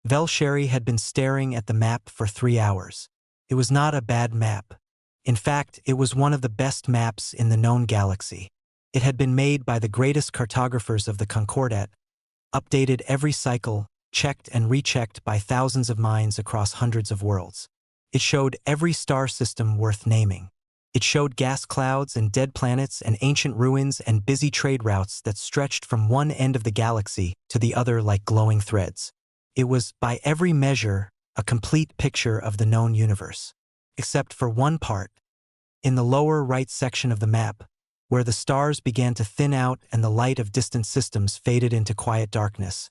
Velsheri had been staring at the map for 3 hours. It was not a bad map. In fact, it was one of the best maps in the known galaxy. It had been made by the greatest cartographers of the Concordat, updated every cycle, checked and rechecked by thousands of minds across hundreds of worlds. It showed every star system worth naming. It showed gas clouds and dead planets and ancient ruins and busy trade routes that stretched from one end of the galaxy to the other like glowing threads. It was, by every measure, a complete picture of the known universe. Except for one part. In the lower right section of the map, where the stars began to thin out and the light of distant systems faded into quiet darkness,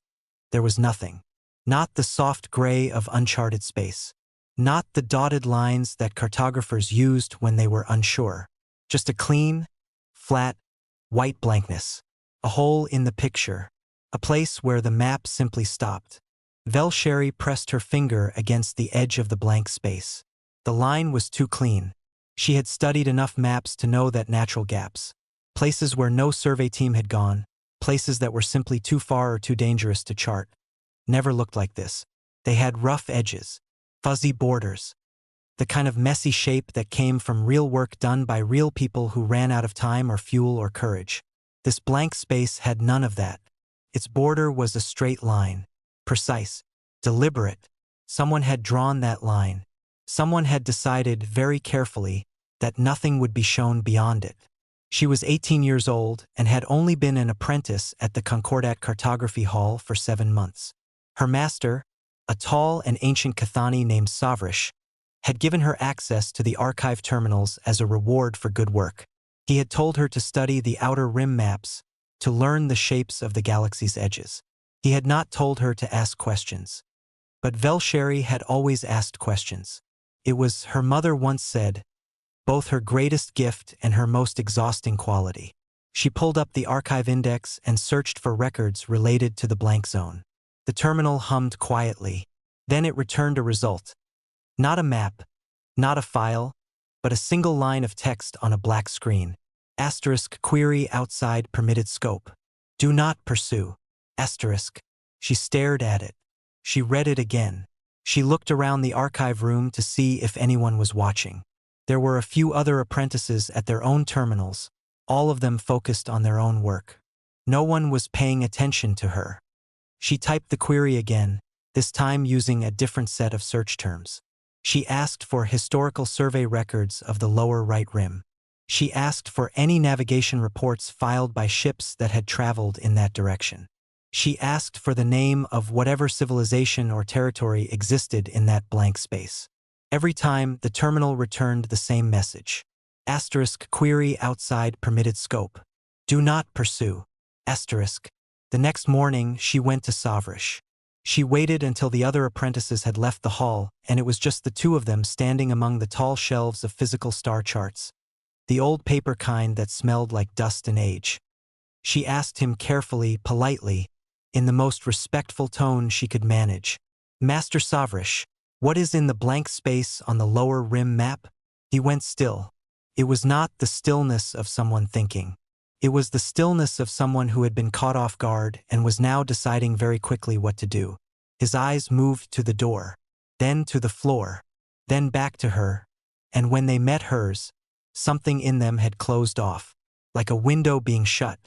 there was nothing. Not the soft gray of uncharted space. Not the dotted lines that cartographers used when they were unsure. Just a clean, flat, white blankness. A hole in the picture. A place where the map simply stopped. Velsheri pressed her finger against the edge of the blank space. The line was too clean. She had studied enough maps to know that natural gaps, places where no survey team had gone, places that were simply too far or too dangerous to chart, never looked like this. They had rough edges, fuzzy borders, the kind of messy shape that came from real work done by real people who ran out of time or fuel or courage. This blank space had none of that. Its border was a straight line, precise, deliberate. Someone had drawn that line. Someone had decided very carefully that nothing would be shown beyond it. She was 18 years old and had only been an apprentice at the Concordat Cartography Hall for 7 months. Her master, a tall and ancient Cathani named Savrish, had given her access to the archive terminals as a reward for good work. He had told her to study the outer rim maps, to learn the shapes of the galaxy's edges. He had not told her to ask questions. But Velsheri had always asked questions. It was, her mother once said, both her greatest gift and her most exhausting quality. She pulled up the archive index and searched for records related to the blank zone. The terminal hummed quietly. Then it returned a result. Not a map, not a file, but a single line of text on a black screen. Asterisk query outside permitted scope. Do not pursue. Asterisk. She stared at it. She read it again. She looked around the archive room to see if anyone was watching. There were a few other apprentices at their own terminals, all of them focused on their own work. No one was paying attention to her. She typed the query again, this time using a different set of search terms. She asked for historical survey records of the lower right rim. She asked for any navigation reports filed by ships that had traveled in that direction. She asked for the name of whatever civilization or territory existed in that blank space. Every time, the terminal returned the same message. Asterisk query outside permitted scope. Do not pursue. Asterisk. The next morning, she went to Savrish. She waited until the other apprentices had left the hall, and it was just the two of them standing among the tall shelves of physical star charts, the old paper kind that smelled like dust and age. She asked him carefully, politely, in the most respectful tone she could manage. Master Savrish, what is in the blank space on the lower rim map? He went still. It was not the stillness of someone thinking. It was the stillness of someone who had been caught off guard and was now deciding very quickly what to do. His eyes moved to the door, then to the floor, then back to her, and when they met hers, something in them had closed off, like a window being shut.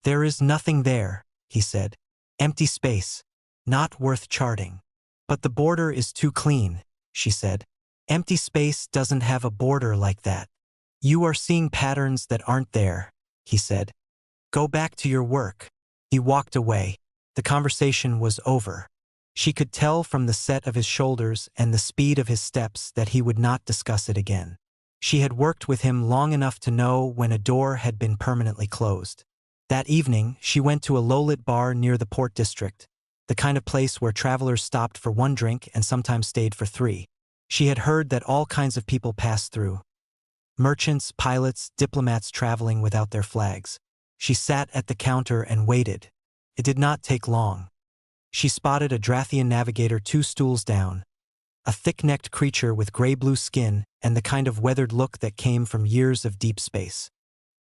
There is nothing there, he said. Empty space. Not worth charting. But the border is too clean, she said. Empty space doesn't have a border like that. You are seeing patterns that aren't there, he said. Go back to your work. He walked away. The conversation was over. She could tell from the set of his shoulders and the speed of his steps that he would not discuss it again. She had worked with him long enough to know when a door had been permanently closed. That evening, she went to a low-lit bar near the Port District, the kind of place where travelers stopped for 1 drink and sometimes stayed for 3. She had heard that all kinds of people passed through. Merchants, pilots, diplomats traveling without their flags. She sat at the counter and waited. It did not take long. She spotted a Drathian navigator 2 stools down, a thick-necked creature with gray-blue skin and the kind of weathered look that came from years of deep space.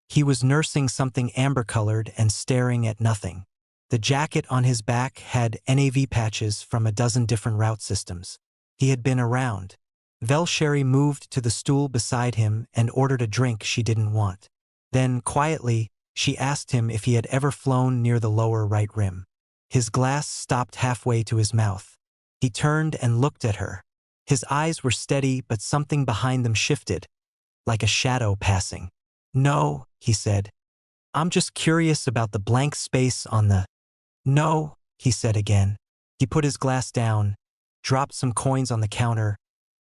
He was nursing something amber-colored and staring at nothing. The jacket on his back had NAV patches from a dozen different route systems. He had been around. Velsheri moved to the stool beside him and ordered a drink she didn't want. Then, quietly, she asked him if he had ever flown near the lower right rim. His glass stopped halfway to his mouth. He turned and looked at her. His eyes were steady, but something behind them shifted, like a shadow passing. "No," he said. "I'm just curious about the blank space on the—" "No," he said again. He put his glass down, dropped some coins on the counter,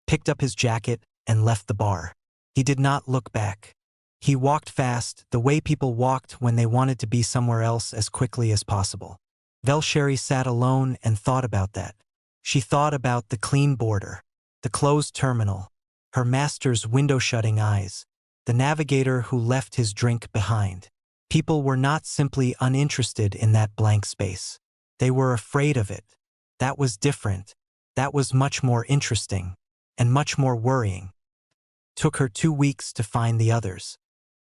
picked up his jacket, and left the bar. He did not look back. He walked fast, the way people walked when they wanted to be somewhere else as quickly as possible. Velsheri sat alone and thought about that. She thought about the clean border, the closed terminal, her master's window-shutting eyes, the navigator who left his drink behind. People were not simply uninterested in that blank space. They were afraid of it. That was different. That was much more interesting, and much more worrying. Took her 2 weeks to find the others.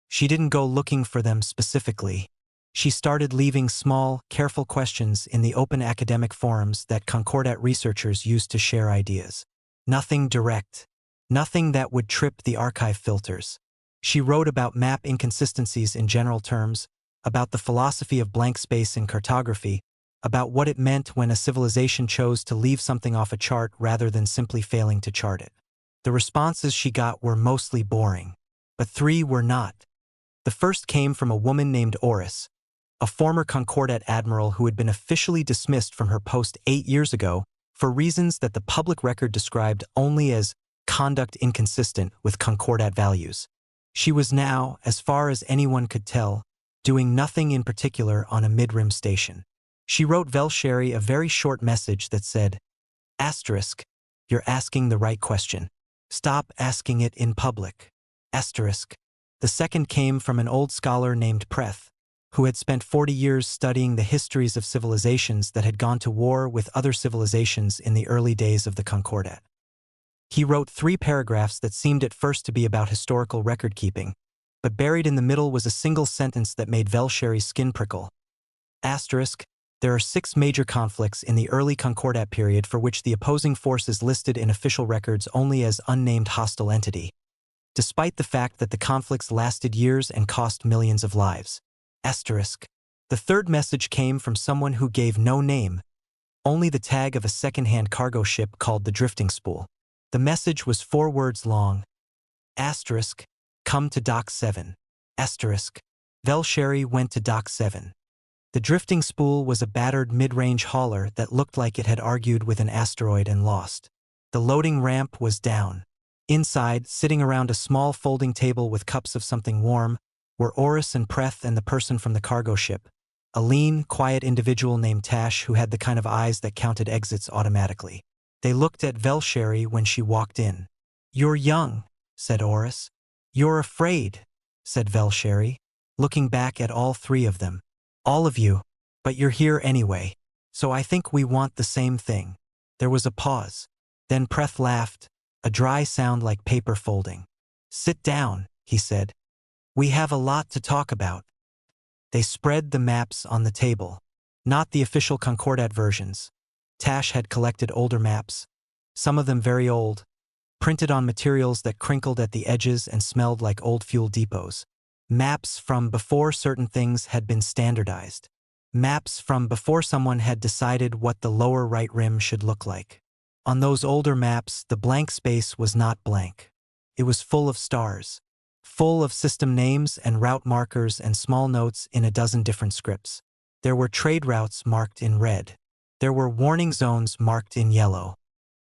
She didn't go looking for them specifically. She started leaving small, careful questions in the open academic forums that Concordat researchers used to share ideas. Nothing direct. Nothing that would trip the archive filters. She wrote about map inconsistencies in general terms, about the philosophy of blank space in cartography, about what it meant when a civilization chose to leave something off a chart rather than simply failing to chart it. The responses she got were mostly boring, but 3 were not. The first came from a woman named Oris, a former Concordat admiral who had been officially dismissed from her post 8 years ago for reasons that the public record described only as conduct inconsistent with Concordat values. She was now, as far as anyone could tell, doing nothing in particular on a mid-rim station. She wrote Velsheri a very short message that said, "Asterisk, you're asking the right question. Stop asking it in public." Asterisk. The second came from an old scholar named Preth, who had spent 40 years studying the histories of civilizations that had gone to war with other civilizations in the early days of the Concordat. He wrote 3 paragraphs that seemed at first to be about historical record-keeping, but buried in the middle was a single sentence that made Velsheri's skin prickle. Asterisk, there are 6 major conflicts in the early Concordat period for which the opposing force is listed in official records only as unnamed hostile entity, despite the fact that the conflicts lasted years and cost millions of lives. Asterisk. The third message came from someone who gave no name, only the tag of a second-hand cargo ship called the Drifting Spool. The message was 4 words long. Asterisk, come to Dock 7. Asterisk. Velsheri went to Dock 7. The Drifting Spool was a battered mid-range hauler that looked like it had argued with an asteroid and lost. The loading ramp was down. Inside, sitting around a small folding table with cups of something warm, were Oris and Preth and the person from the cargo ship, a lean, quiet individual named Tash who had the kind of eyes that counted exits automatically. They looked at Velsheri when she walked in. "You're young," said Oris. "You're afraid," said Velsheri, looking back at all 3 of them. "All of you, but you're here anyway, so I think we want the same thing." There was a pause. Then Preth laughed, a dry sound like paper folding. "Sit down," he said. "We have a lot to talk about." They spread the maps on the table, not the official Concordat versions. Tash had collected older maps, some of them very old, printed on materials that crinkled at the edges and smelled like old fuel depots. Maps from before certain things had been standardized. Maps from before someone had decided what the lower right rim should look like. On those older maps, the blank space was not blank. It was full of stars, full of system names and route markers and small notes in a dozen different scripts. There were trade routes marked in red. There were warning zones marked in yellow.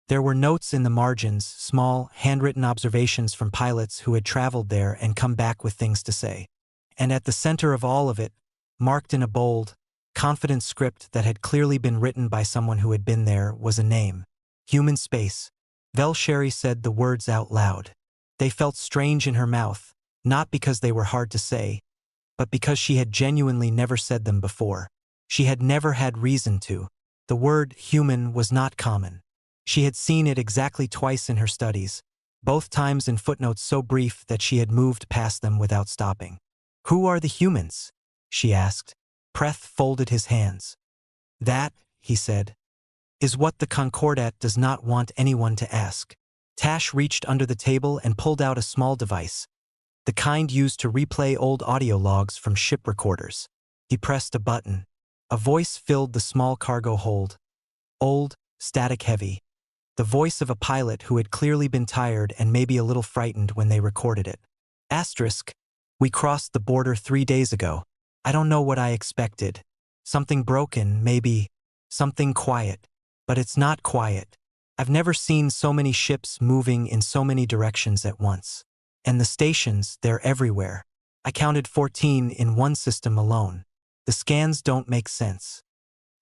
There were notes in the margins, small, handwritten observations from pilots who had traveled there and come back with things to say. And at the center of all of it, marked in a bold, confident script that had clearly been written by someone who had been there, was a name. Human space. Velsheri said the words out loud. They felt strange in her mouth, not because they were hard to say, but because she had genuinely never said them before. She had never had reason to. The word human was not common. She had seen it exactly twice in her studies, both times in footnotes so brief that she had moved past them without stopping. "Who are the humans?" she asked. Preth folded his hands. That, he said, is what the Concordat does not want anyone to ask. Tash reached under the table and pulled out a small device, the kind used to replay old audio logs from ship recorders. He pressed a button. A voice filled the small cargo hold. Old, static heavy. The voice of a pilot who had clearly been tired and maybe a little frightened when they recorded it. Asterisk. We crossed the border 3 days ago. I don't know what I expected. Something broken, maybe. Something quiet. But it's not quiet. I've never seen so many ships moving in so many directions at once. And the stations, they're everywhere. I counted 14 in one system alone. The scans don't make sense.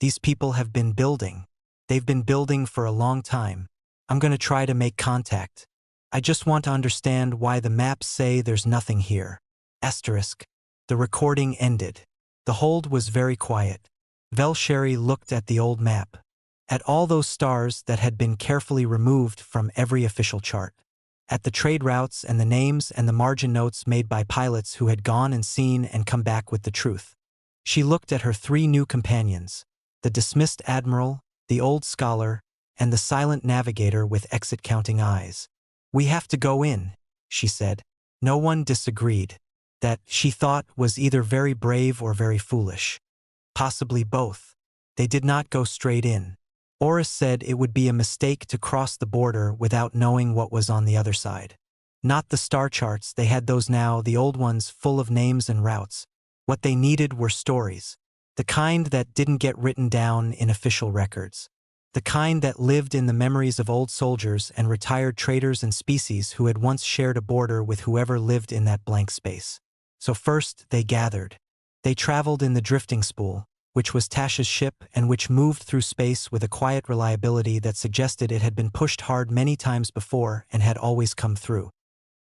These people have been building. They've been building for a long time. I'm going to try to make contact. I just want to understand why the maps say there's nothing here. Asterisk. The recording ended. The hold was very quiet. Velsheri looked at the old map. At all those stars that had been carefully removed from every official chart. At the trade routes and the names and the margin notes made by pilots who had gone and seen and come back with the truth. She looked at her 3 new companions, the dismissed admiral, the old scholar, and the silent navigator with exit-counting eyes. We have to go in, she said. No one disagreed. That, she thought, was either very brave or very foolish. Possibly both. They did not go straight in. Oris said it would be a mistake to cross the border without knowing what was on the other side. Not the star charts, they had those now, the old ones full of names and routes. What they needed were stories. The kind that didn't get written down in official records. The kind that lived in the memories of old soldiers and retired traders and species who had once shared a border with whoever lived in that blank space. So first, they gathered. They traveled in the drifting spool, which was Tash's ship and which moved through space with a quiet reliability that suggested it had been pushed hard many times before and had always come through.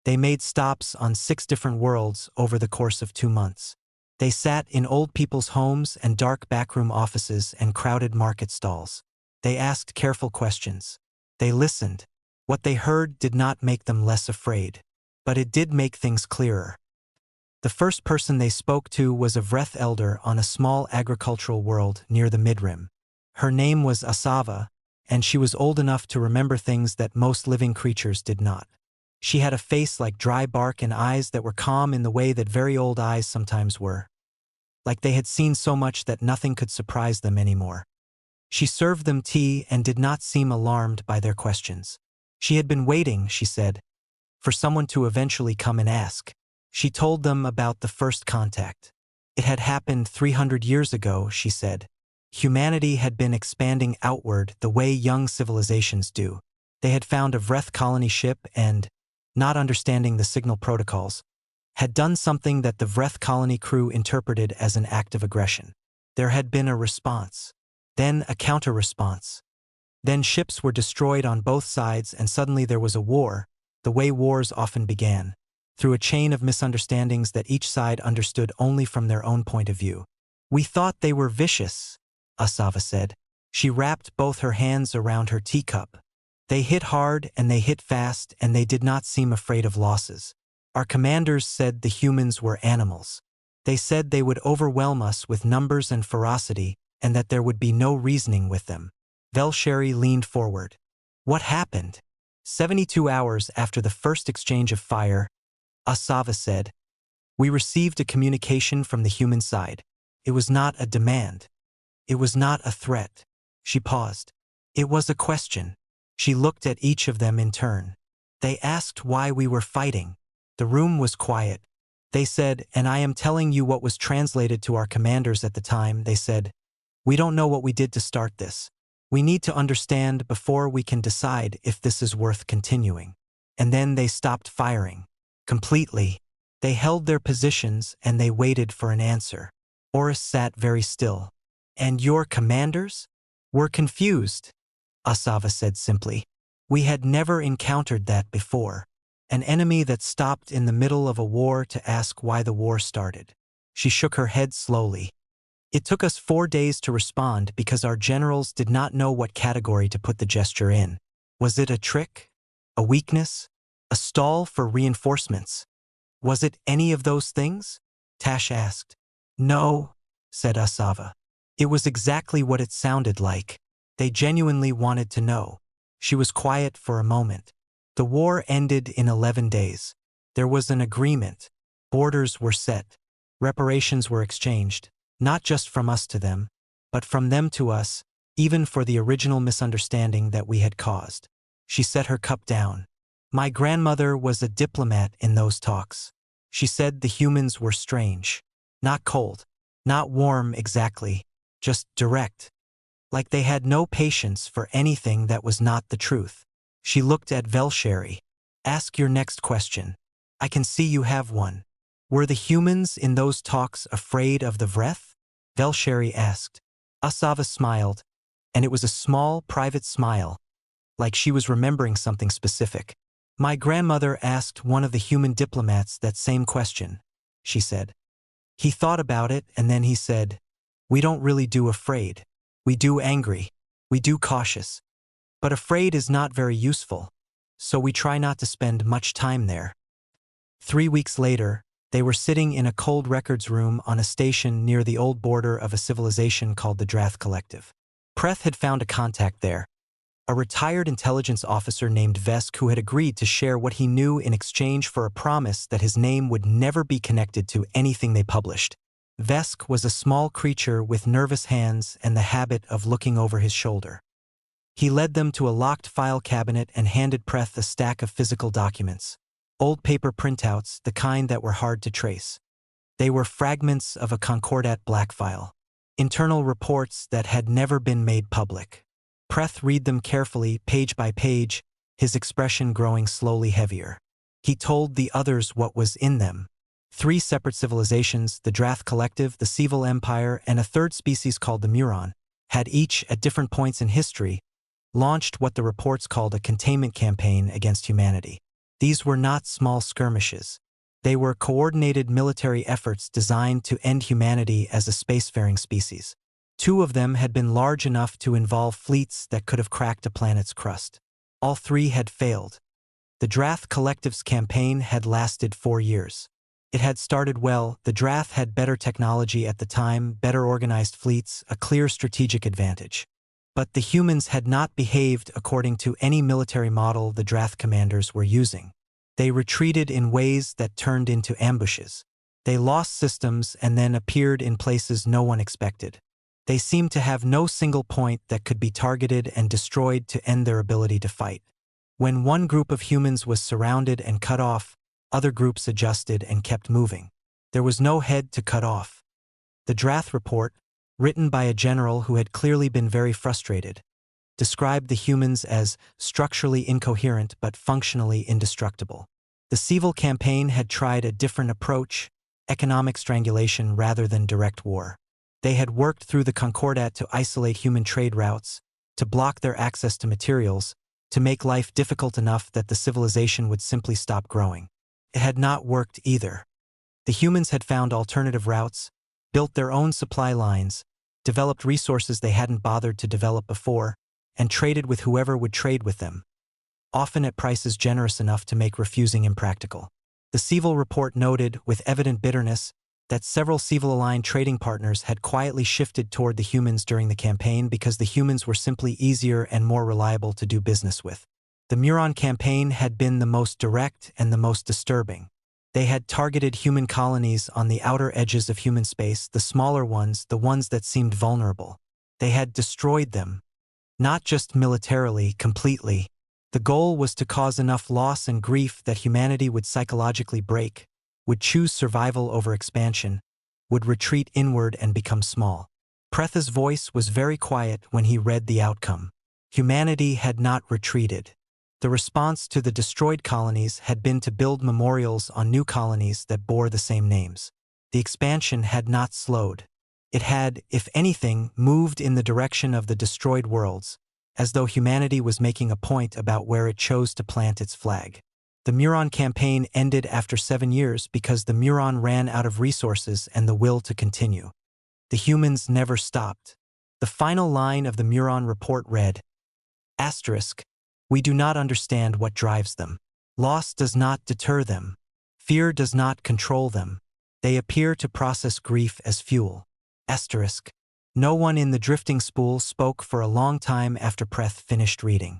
They made stops on 6 different worlds over the course of 2 months. They sat in old people's homes and dark backroom offices and crowded market stalls. They asked careful questions. They listened. What they heard did not make them less afraid. But it did make things clearer. The first person they spoke to was a Vreth elder on a small agricultural world near the Midrim. Her name was Asava, and she was old enough to remember things that most living creatures did not. She had a face like dry bark and eyes that were calm in the way that very old eyes sometimes were. Like they had seen so much that nothing could surprise them anymore. She served them tea and did not seem alarmed by their questions. She had been waiting, she said, for someone to eventually come and ask. She told them about the first contact. It had happened 300 years ago, she said. Humanity had been expanding outward the way young civilizations do. They had found a Vreth colony ship and, not understanding the signal protocols, had done something that the Vreth colony crew interpreted as an act of aggression. There had been a response. Then a counter-response. Then ships were destroyed on both sides and suddenly there was a war, the way wars often began, through a chain of misunderstandings that each side understood only from their own point of view. We thought they were vicious, Asava said. She wrapped both her hands around her teacup. They hit hard and they hit fast and they did not seem afraid of losses. Our commanders said the humans were animals. They said they would overwhelm us with numbers and ferocity and that there would be no reasoning with them. Velsheri leaned forward. What happened? 72 hours after the first exchange of fire, Asava said, we received a communication from the human side. It was not a demand. It was not a threat. She paused. It was a question. She looked at each of them in turn. They asked why we were fighting. The room was quiet. They said, and I am telling you what was translated to our commanders at the time, they said, we don't know what we did to start this. We need to understand before we can decide if this is worth continuing. And then they stopped firing. Completely. They held their positions and they waited for an answer. Oris sat very still. And your commanders? Were confused, Asava said simply. We had never encountered that before. An enemy that stopped in the middle of a war to ask why the war started. She shook her head slowly. It took us 4 days to respond because our generals did not know what category to put the gesture in. Was it a trick? A weakness? A stall for reinforcements? Was it any of those things? Tash asked. No, said Asava. It was exactly what it sounded like. They genuinely wanted to know. She was quiet for a moment. The war ended in 11 days. There was an agreement. Borders were set. Reparations were exchanged, not just from us to them, but from them to us, even for the original misunderstanding that we had caused. She set her cup down. My grandmother was a diplomat in those talks. She said the humans were strange. Not cold. Not warm exactly. Just direct. Like they had no patience for anything that was not the truth. She looked at Velsheri. Ask your next question. I can see you have one. Were the humans in those talks afraid of the Vreth? Velsheri asked. Asava smiled, and it was a small, private smile, like she was remembering something specific. My grandmother asked one of the human diplomats that same question, she said. He thought about it and then he said, we don't really do afraid. We do angry. We do cautious. But afraid is not very useful, so we try not to spend much time there. 3 weeks later, they were sitting in a cold records room on a station near the old border of a civilization called the Drath Collective. Preth had found a contact there, a retired intelligence officer named Vesk who had agreed to share what he knew in exchange for a promise that his name would never be connected to anything they published. Vesk was a small creature with nervous hands and the habit of looking over his shoulder. He led them to a locked file cabinet and handed Preth a stack of physical documents. Old paper printouts, the kind that were hard to trace. They were fragments of a Concordat black file. Internal reports that had never been made public. Preth read them carefully, page by page, his expression growing slowly heavier. He told the others what was in them. 3 separate civilizations, the Drath Collective, the Civil Empire, and a third species called the Muron, had each, at different points in history, launched what the reports called a containment campaign against humanity. These were not small skirmishes. They were coordinated military efforts designed to end humanity as a spacefaring species. 2 of them had been large enough to involve fleets that could have cracked a planet's crust. All 3 had failed. The Drath Collective's campaign had lasted 4 years. It had started well. The Drath had better technology at the time, better organized fleets, a clear strategic advantage. But the humans had not behaved according to any military model the Drath commanders were using. They retreated in ways that turned into ambushes. They lost systems and then appeared in places no one expected. They seemed to have no single point that could be targeted and destroyed to end their ability to fight. When one group of humans was surrounded and cut off, other groups adjusted and kept moving. There was no head to cut off. The Drath report, written by a general who had clearly been very frustrated, described the humans as structurally incoherent but functionally indestructible. The Civil campaign had tried a different approach, economic strangulation rather than direct war. They had worked through the Concordat to isolate human trade routes, to block their access to materials, to make life difficult enough that the civilization would simply stop growing. It had not worked either. The humans had found alternative routes, built their own supply lines, developed resources they hadn't bothered to develop before, and traded with whoever would trade with them, often at prices generous enough to make refusing impractical. The Civil report noted, with evident bitterness, that several Civil-aligned trading partners had quietly shifted toward the humans during the campaign because the humans were simply easier and more reliable to do business with. The Muron campaign had been the most direct and the most disturbing. They had targeted human colonies on the outer edges of human space, the smaller ones, the ones that seemed vulnerable. They had destroyed them. Not just militarily, completely. The goal was to cause enough loss and grief that humanity would psychologically break, would choose survival over expansion, would retreat inward and become small. Pretha's voice was very quiet when he read the outcome. Humanity had not retreated. The response to the destroyed colonies had been to build memorials on new colonies that bore the same names. The expansion had not slowed. It had, if anything, moved in the direction of the destroyed worlds, as though humanity was making a point about where it chose to plant its flag. The Muron campaign ended after 7 years because the Muron ran out of resources and the will to continue. The humans never stopped. The final line of the Muron report read, **, we do not understand what drives them. Loss does not deter them. Fear does not control them. They appear to process grief as fuel. Asterisk. No one in the drifting spool spoke for a long time after Preth finished reading.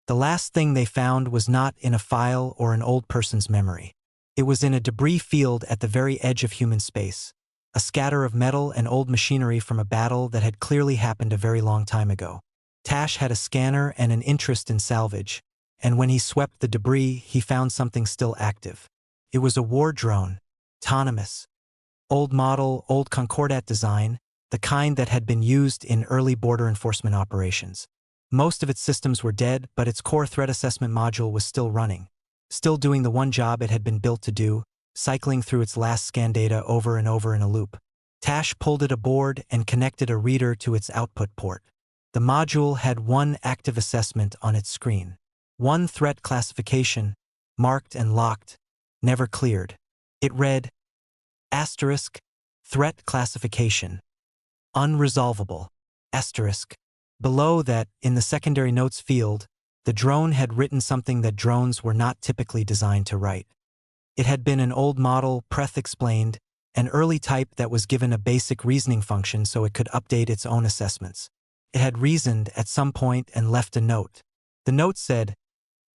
The last thing they found was not in a file or an old person's memory. It was in a debris field at the very edge of human space, a scatter of metal and old machinery from a battle that had clearly happened a very long time ago. Tash had a scanner and an interest in salvage, and when he swept the debris, he found something still active. It was a war drone, autonomous. Old model, old Concordat design, the kind that had been used in early border enforcement operations. Most of its systems were dead, but its core threat assessment module was still running, still doing the one job it had been built to do, cycling through its last scan data over and over in a loop. Tash pulled it aboard and connected a reader to its output port. The module had one active assessment on its screen. One threat classification, marked and locked, never cleared. It read, asterisk, threat classification, unresolvable, asterisk. Below that, in the secondary notes field, the drone had written something that drones were not typically designed to write. It had been an old model, Preth explained, an early type that was given a basic reasoning function so it could update its own assessments. It had reasoned at some point and left a note. The note said,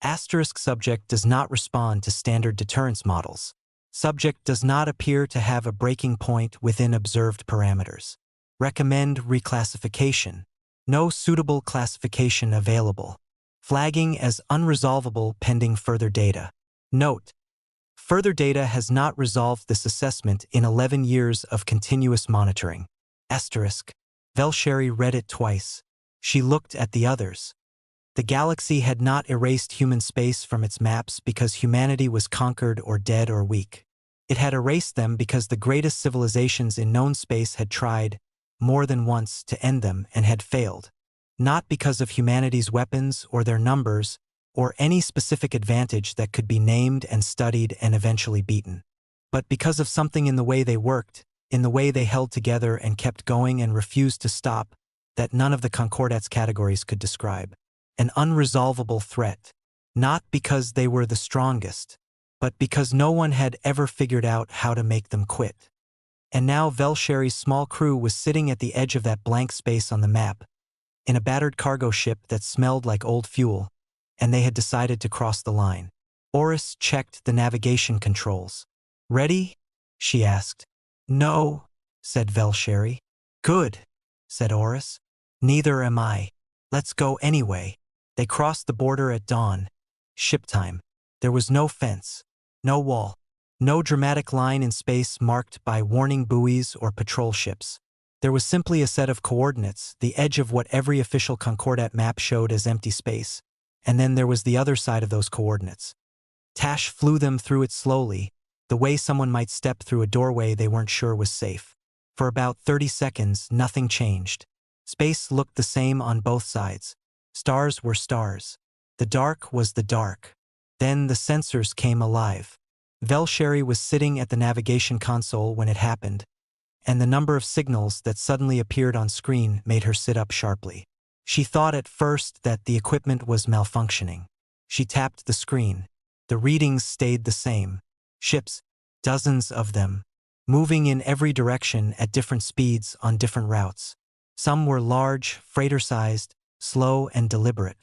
asterisk subject does not respond to standard deterrence models. Subject does not appear to have a breaking point within observed parameters. Recommend reclassification. No suitable classification available. Flagging as unresolvable pending further data. Note: further data has not resolved this assessment in 11 years of continuous monitoring. Asterisk. Velsheri read it twice. She looked at the others. The galaxy had not erased human space from its maps because humanity was conquered or dead or weak. It had erased them because the greatest civilizations in known space had tried, more than once, to end them and had failed. Not because of humanity's weapons or their numbers, or any specific advantage that could be named and studied and eventually beaten. But because of something in the way they worked, in the way they held together and kept going and refused to stop, that none of the Concordat's categories could describe. An unresolvable threat. Not because they were the strongest, but because no one had ever figured out how to make them quit. And now Velsheri's small crew was sitting at the edge of that blank space on the map, in a battered cargo ship that smelled like old fuel, and they had decided to cross the line. Oris checked the navigation controls. Ready? She asked. No, said Velsheri. Good, said Oris. Neither am I. Let's go anyway. They crossed the border at dawn. Ship time. There was no fence, no wall, no dramatic line in space marked by warning buoys or patrol ships. There was simply a set of coordinates, the edge of what every official Concordat map showed as empty space, and then there was the other side of those coordinates. Tash flew them through it slowly, the way someone might step through a doorway they weren't sure was safe. For about 30 seconds, nothing changed. Space looked the same on both sides. Stars were stars. The dark was the dark. Then the sensors came alive. Velsheri was sitting at the navigation console when it happened, and the number of signals that suddenly appeared on screen made her sit up sharply. She thought at first that the equipment was malfunctioning. She tapped the screen. The readings stayed the same. Ships, dozens of them, moving in every direction at different speeds on different routes. Some were large, freighter-sized, slow and deliberate.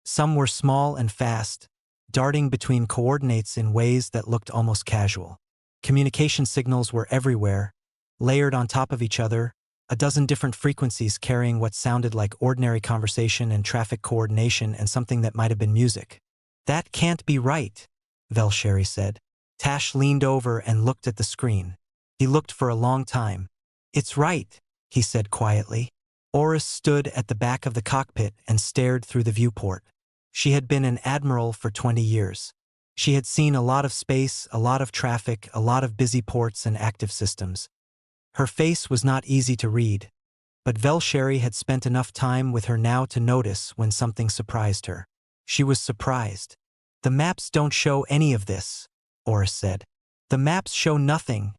Some were small and fast, darting between coordinates in ways that looked almost casual. Communication signals were everywhere, layered on top of each other, a dozen different frequencies carrying what sounded like ordinary conversation and traffic coordination and something that might have been music. That can't be right, Velsheri said. Tash leaned over and looked at the screen. He looked for a long time. It's right, he said quietly. Oris stood at the back of the cockpit and stared through the viewport. She had been an admiral for 20 years. She had seen a lot of space, a lot of traffic, a lot of busy ports and active systems. Her face was not easy to read, but Velsheri had spent enough time with her now to notice when something surprised her. She was surprised. The maps don't show any of this, Oris said. The maps show nothing,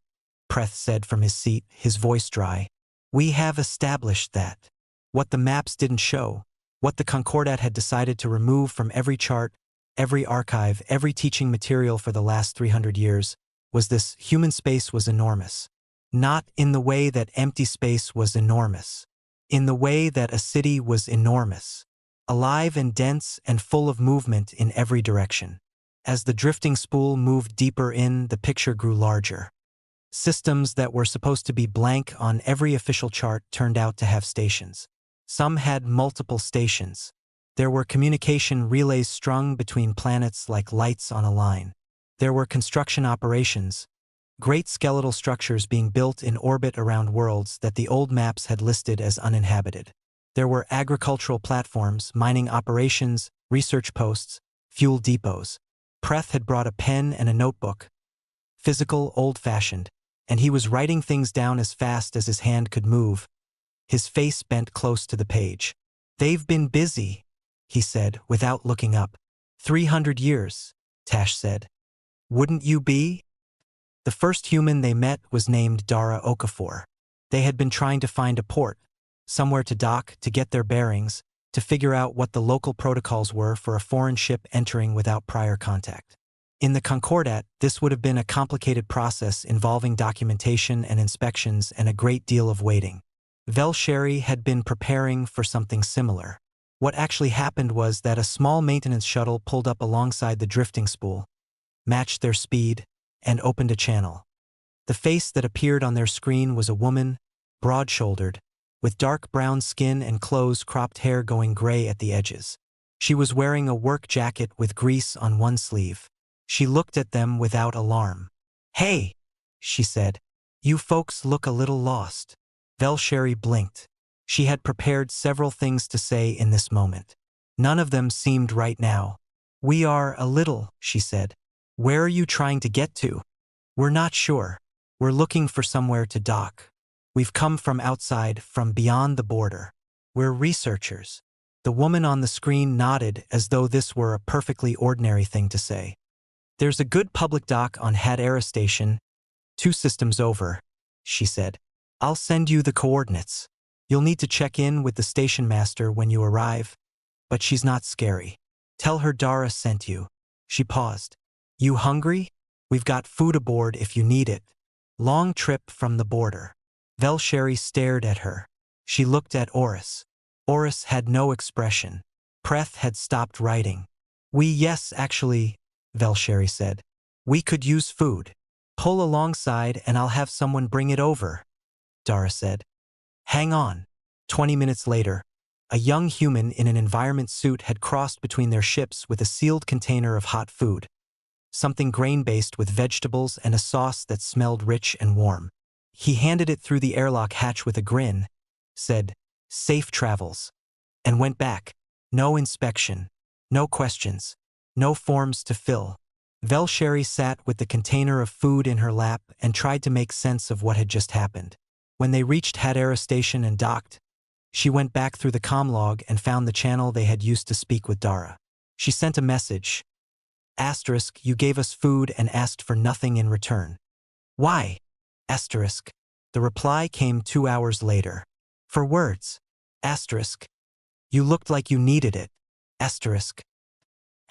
Preth said from his seat, his voice dry. We have established that. What the maps didn't show, what the Concordat had decided to remove from every chart, every archive, every teaching material for the last 300 years, was this: human space was enormous. Not in the way that empty space was enormous. In the way that a city was enormous. Alive and dense and full of movement in every direction. As the drifting spool moved deeper in, the picture grew larger. Systems that were supposed to be blank on every official chart turned out to have stations. Some had multiple stations. There were communication relays strung between planets like lights on a line. There were construction operations, great skeletal structures being built in orbit around worlds that the old maps had listed as uninhabited. There were agricultural platforms, mining operations, research posts, fuel depots. Preth had brought a pen and a notebook, physical, old-fashioned, and he was writing things down as fast as his hand could move, his face bent close to the page. "They've been busy," he said, without looking up. 300 years, Tash said. "Wouldn't you be?" The first human they met was named Dara Okafor. They had been trying to find a port, somewhere to dock, to get their bearings, to figure out what the local protocols were for a foreign ship entering without prior contact. In the Concordat, this would have been a complicated process involving documentation and inspections and a great deal of waiting. Velsheri had been preparing for something similar. What actually happened was that a small maintenance shuttle pulled up alongside the drifting spool, matched their speed, and opened a channel. The face that appeared on their screen was a woman, broad-shouldered, with dark brown skin and clothes, cropped hair going gray at the edges. She was wearing a work jacket with grease on one sleeve. She looked at them without alarm. "Hey," she said. "You folks look a little lost." Velsheri blinked. She had prepared several things to say in this moment. None of them seemed right now. "We are a little," she said. "Where are you trying to get to?" "We're not sure. We're looking for somewhere to dock. We've come from outside, from beyond the border. We're researchers." The woman on the screen nodded as though this were a perfectly ordinary thing to say. "There's a good public dock on Hadera Station, 2 systems over," she said. "I'll send you the coordinates. You'll need to check in with the station master when you arrive, but she's not scary. Tell her Dara sent you." She paused. "You hungry? We've got food aboard if you need it. Long trip from the border." Velsheri stared at her. She looked at Oris. Oris had no expression. Preth had stopped writing. Yes, actually," Velsheri said. "We could use food. Pull alongside and I'll have someone bring it over," Dara said. "Hang on." 20 minutes later, a young human in an environment suit had crossed between their ships with a sealed container of hot food. Something grain-based with vegetables and a sauce that smelled rich and warm. He handed it through the airlock hatch with a grin, said, "Safe travels," and went back. No inspection, no questions, no forms to fill. Velsheri sat with the container of food in her lap and tried to make sense of what had just happened. When they reached Hadera Station and docked, she went back through the comlog and found the channel they had used to speak with Dara. She sent a message. *, "You gave us food and asked for nothing in return." "Why?" *. The reply came 2 hours later. "For words." *. "You looked like you needed it." *.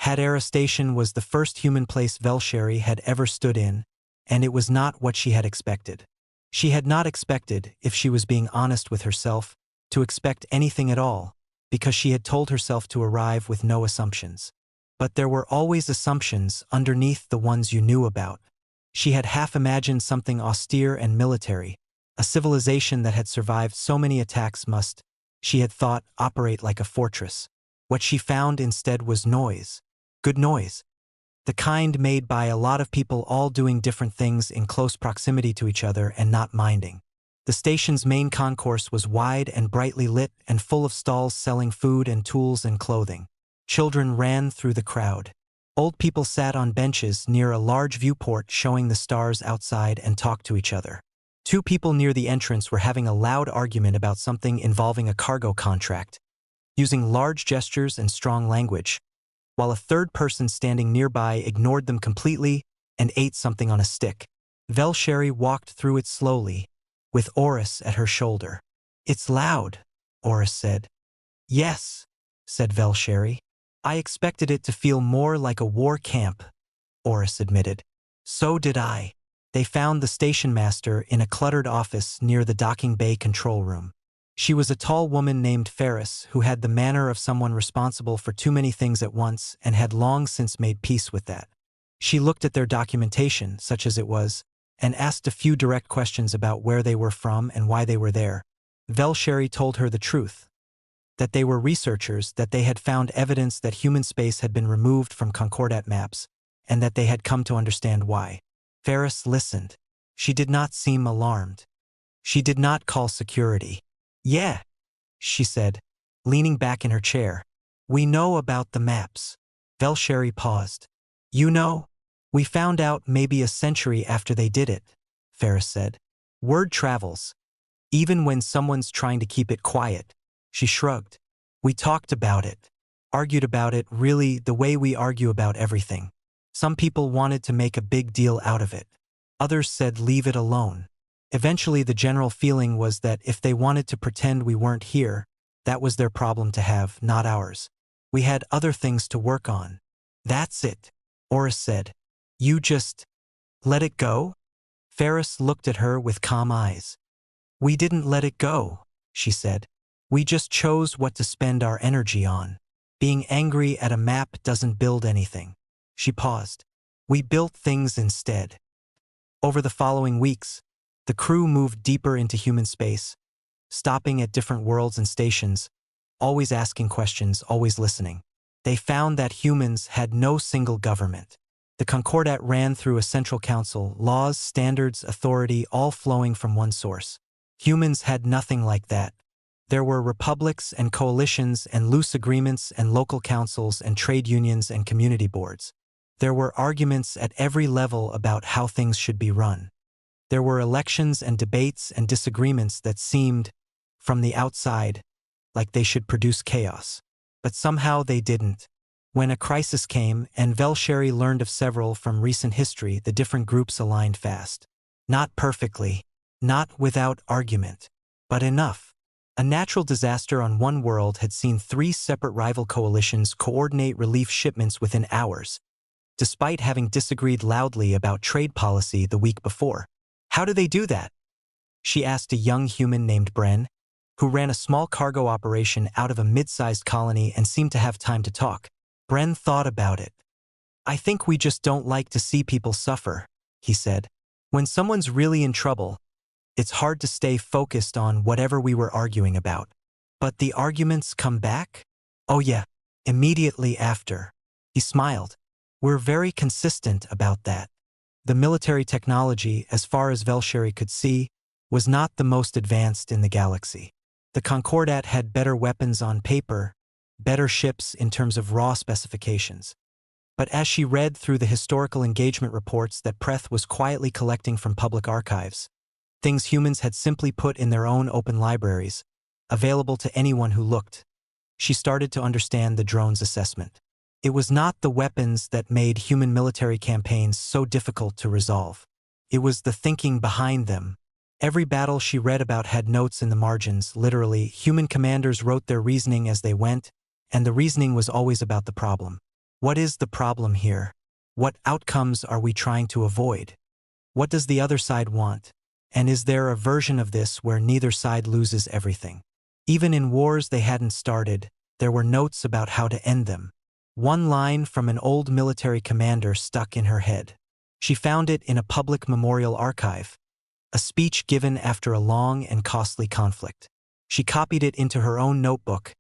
Hadera Station was the first human place Velsheri had ever stood in, and it was not what she had expected. She had not expected, if she was being honest with herself, to expect anything at all, because she had told herself to arrive with no assumptions. But there were always assumptions underneath the ones you knew about. She had half imagined something austere and military, a civilization that had survived so many attacks must, she had thought, operate like a fortress. What she found instead was noise. Good noise. The kind made by a lot of people all doing different things in close proximity to each other and not minding. The station's main concourse was wide and brightly lit and full of stalls selling food and tools and clothing. Children ran through the crowd. Old people sat on benches near a large viewport showing the stars outside and talked to each other. 2 people near the entrance were having a loud argument about something involving a cargo contract, using large gestures and strong language, while a third person standing nearby ignored them completely and ate something on a stick. Velsheri walked through it slowly, with Oris at her shoulder. "It's loud," Oris said. "Yes," said Velsheri. "I expected it to feel more like a war camp," Oris admitted. "So did I." They found the station master in a cluttered office near the docking bay control room. She was a tall woman named Ferris who had the manner of someone responsible for too many things at once and had long since made peace with that. She looked at their documentation, such as it was, and asked a few direct questions about where they were from and why they were there. Velsheri told her the truth, that they were researchers, that they had found evidence that human space had been removed from Concordat maps, and that they had come to understand why. Ferris listened. She did not seem alarmed. She did not call security. "Yeah," she said, leaning back in her chair. "We know about the maps." Velsheri paused. "You know? We found out maybe a century after they did it," Ferris said. "Word travels. Even when someone's trying to keep it quiet." She shrugged. "We talked about it. Argued about it, really the way we argue about everything. Some people wanted to make a big deal out of it. Others said leave it alone. Eventually the general feeling was that if they wanted to pretend we weren't here, that was their problem to have, not ours. We had other things to work on." "That's it," Oris said. "You just let it go?" Ferris looked at her with calm eyes. "We didn't let it go," she said. "We just chose what to spend our energy on. Being angry at a map doesn't build anything." She paused. "We built things instead." Over the following weeks, the crew moved deeper into human space, stopping at different worlds and stations, always asking questions, always listening. They found that humans had no single government. The Concordat ran through a central council, laws, standards, authority, all flowing from one source. Humans had nothing like that. There were republics and coalitions and loose agreements and local councils and trade unions and community boards. There were arguments at every level about how things should be run. There were elections and debates and disagreements that seemed, from the outside, like they should produce chaos. But somehow they didn't. When a crisis came, and Velsheri learned of several from recent history, the different groups aligned fast. Not perfectly, not without argument, but enough. A natural disaster on one world had seen 3 separate rival coalitions coordinate relief shipments within hours, despite having disagreed loudly about trade policy the week before. "How do they do that?" she asked a young human named Bren, who ran a small cargo operation out of a mid-sized colony and seemed to have time to talk. Bren thought about it. "I think we just don't like to see people suffer," he said. "When someone's really in trouble, it's hard to stay focused on whatever we were arguing about." "But the arguments come back?" "Oh yeah, immediately after." He smiled. "We're very consistent about that." The military technology, as far as Velsheri could see, was not the most advanced in the galaxy. The Concordat had better weapons on paper, better ships in terms of raw specifications. But as she read through the historical engagement reports that Preth was quietly collecting from public archives, things humans had simply put in their own open libraries, available to anyone who looked, she started to understand the drone's assessment. It was not the weapons that made human military campaigns so difficult to resolve. It was the thinking behind them. Every battle she read about had notes in the margins. Literally, human commanders wrote their reasoning as they went, and the reasoning was always about the problem. What is the problem here? What outcomes are we trying to avoid? What does the other side want? And is there a version of this where neither side loses everything? Even in wars they hadn't started, there were notes about how to end them. One line from an old military commander stuck in her head. She found it in a public memorial archive, a speech given after a long and costly conflict. She copied it into her own notebook.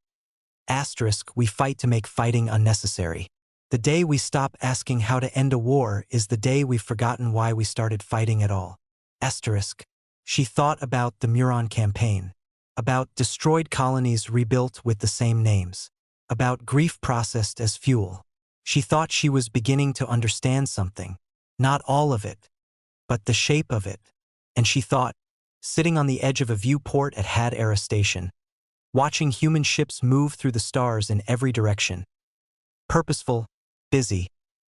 *, we fight to make fighting unnecessary. The day we stop asking how to end a war is the day we've forgotten why we started fighting at all. *. She thought about the Muron campaign, about destroyed colonies rebuilt with the same names, about grief processed as fuel. She thought she was beginning to understand something, not all of it, but the shape of it. And she thought, sitting on the edge of a viewport at Had Era Station, watching human ships move through the stars in every direction, purposeful, busy,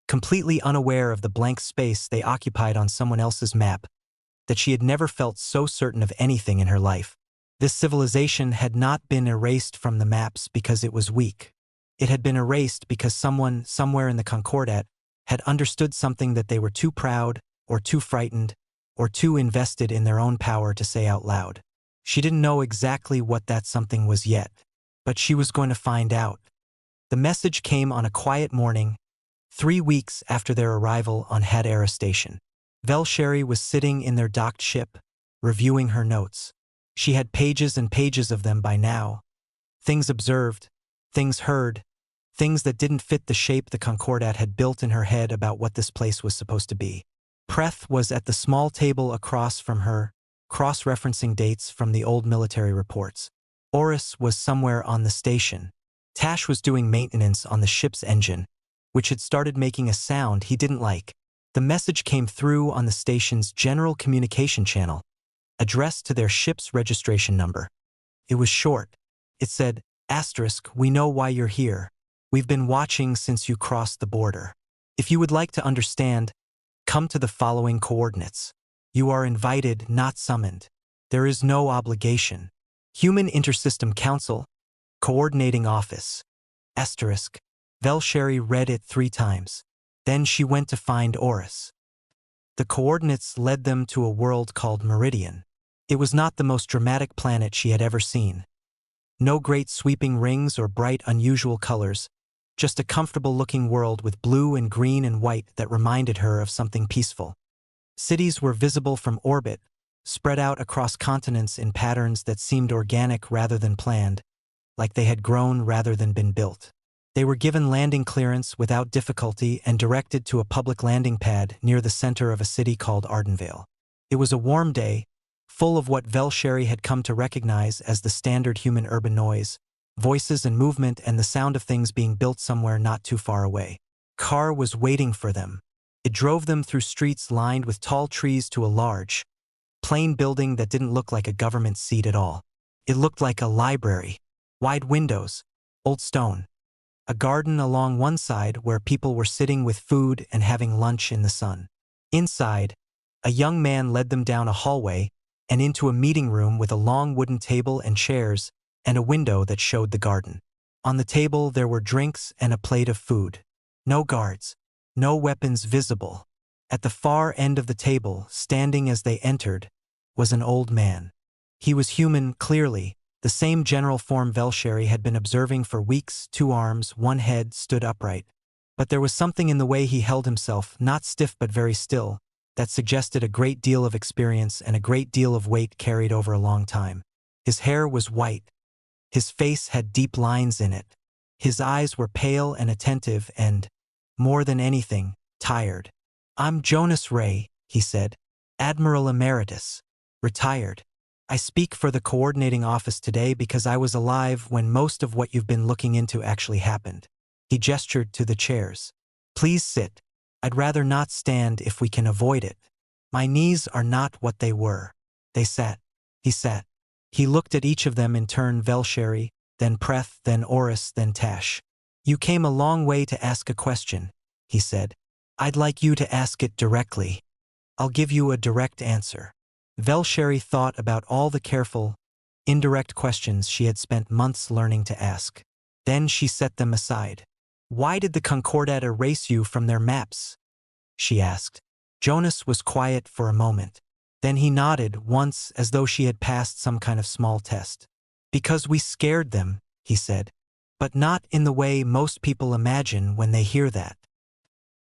completely unaware of the blank space they occupied on someone else's map, that she had never felt so certain of anything in her life. This civilization had not been erased from the maps because it was weak. It had been erased because someone, somewhere in the Concordat, had understood something that they were too proud, or too frightened, or too invested in their own power to say out loud. She didn't know exactly what that something was yet, but she was going to find out. The message came on a quiet morning, 3 weeks after their arrival on Hadera Station. Velsheri was sitting in their docked ship, reviewing her notes. She had pages and pages of them by now. Things observed, things heard, things that didn't fit the shape the Concordat had built in her head about what this place was supposed to be. Preth was at the small table across from her, cross-referencing dates from the old military reports. Oris was somewhere on the station. Tash was doing maintenance on the ship's engine, which had started making a sound he didn't like. The message came through on the station's general communication channel, addressed to their ship's registration number. It was short. It said, "*, we know why you're here. We've been watching since you crossed the border. If you would like to understand, come to the following coordinates. You are invited, not summoned. There is no obligation. Human Intersystem Council, Coordinating Office, *. Velsheri read it 3 times. Then she went to find Oris. The coordinates led them to a world called Meridian. It was not the most dramatic planet she had ever seen. No great sweeping rings or bright, unusual colors, just a comfortable-looking world with blue and green and white that reminded her of something peaceful. Cities were visible from orbit, spread out across continents in patterns that seemed organic rather than planned, like they had grown rather than been built. They were given landing clearance without difficulty and directed to a public landing pad near the center of a city called Ardenvale. It was a warm day, full of what Velsheri had come to recognize as the standard human urban noise, voices and movement and the sound of things being built somewhere not too far away. Car was waiting for them. It drove them through streets lined with tall trees to a large, plain building that didn't look like a government seat at all. It looked like a library. Wide windows, old stone. A garden along one side where people were sitting with food and having lunch in the sun. Inside, a young man led them down a hallway and into a meeting room with a long wooden table and chairs and a window that showed the garden. On the table there were drinks and a plate of food. No guards, no weapons visible. At the far end of the table, standing as they entered, was an old man. He was human, clearly, the same general form Velsheri had been observing for weeks. 2 arms, 1 head, stood upright. But there was something in the way he held himself, not stiff but very still, that suggested a great deal of experience and a great deal of weight carried over a long time. His hair was white. His face had deep lines in it. His eyes were pale and attentive and, more than anything, tired. "I'm Jonas Ray," he said, "Admiral Emeritus, retired. I speak for the coordinating office today because I was alive when most of what you've been looking into actually happened." He gestured to the chairs. "Please sit. I'd rather not stand if we can avoid it. My knees are not what they were." They sat. He sat. He looked at each of them in turn, Velsheri, then Preth, then Oris, then Tash. "You came a long way to ask a question," he said. "I'd like you to ask it directly. I'll give you a direct answer." Velsheri thought about all the careful, indirect questions she had spent months learning to ask. Then she set them aside. "Why did the Concordat erase you from their maps?" she asked. Jonas was quiet for a moment. Then he nodded once as though she had passed some kind of small test. "Because we scared them," he said. "But not in the way most people imagine when they hear that."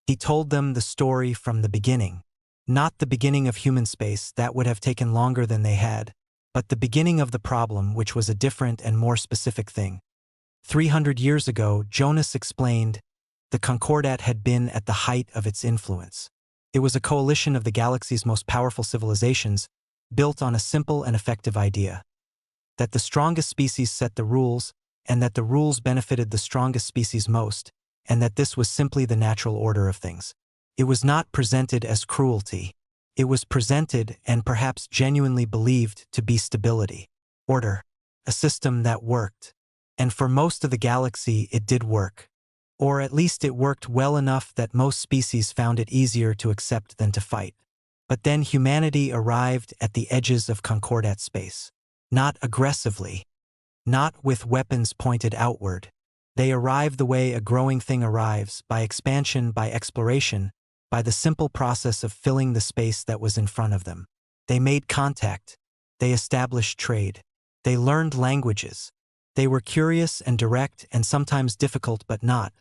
He told them the story from the beginning. Not the beginning of human space, that would have taken longer than they had, but the beginning of the problem, which was a different and more specific thing. 300 years ago, Jonas explained, the Concordat had been at the height of its influence. It was a coalition of the galaxy's most powerful civilizations, built on a simple and effective idea. That the strongest species set the rules, and that the rules benefited the strongest species most, and that this was simply the natural order of things. It was not presented as cruelty. It was presented and perhaps genuinely believed to be stability, order, a system that worked. And for most of the galaxy it did work. Or at least it worked well enough that most species found it easier to accept than to fight. But then humanity arrived at the edges of Concordat space. Not aggressively. Not with weapons pointed outward. They arrived the way a growing thing arrives, by expansion, by exploration, by the simple process of filling the space that was in front of them. They made contact. They established trade. They learned languages. They were curious and direct and sometimes difficult but not,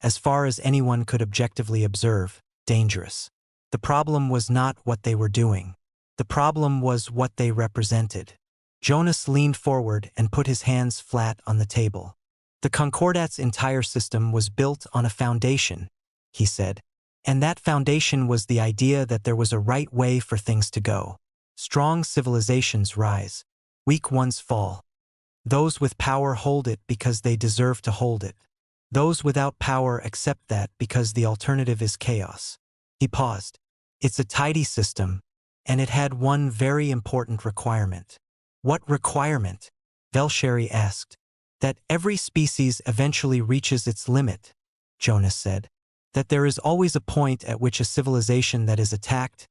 as far as anyone could objectively observe, dangerous. The problem was not what they were doing. The problem was what they represented. Jonas leaned forward and put his hands flat on the table. The Concordat's entire system was built on a foundation, he said. And that foundation was the idea that there was a right way for things to go. Strong civilizations rise. Weak ones fall. Those with power hold it because they deserve to hold it. Those without power accept that because the alternative is chaos. He paused. It's a tidy system, and it had one very important requirement. What requirement? Velsheri asked. That every species eventually reaches its limit, Jonas said. That there is always a point at which a civilization that is attacked,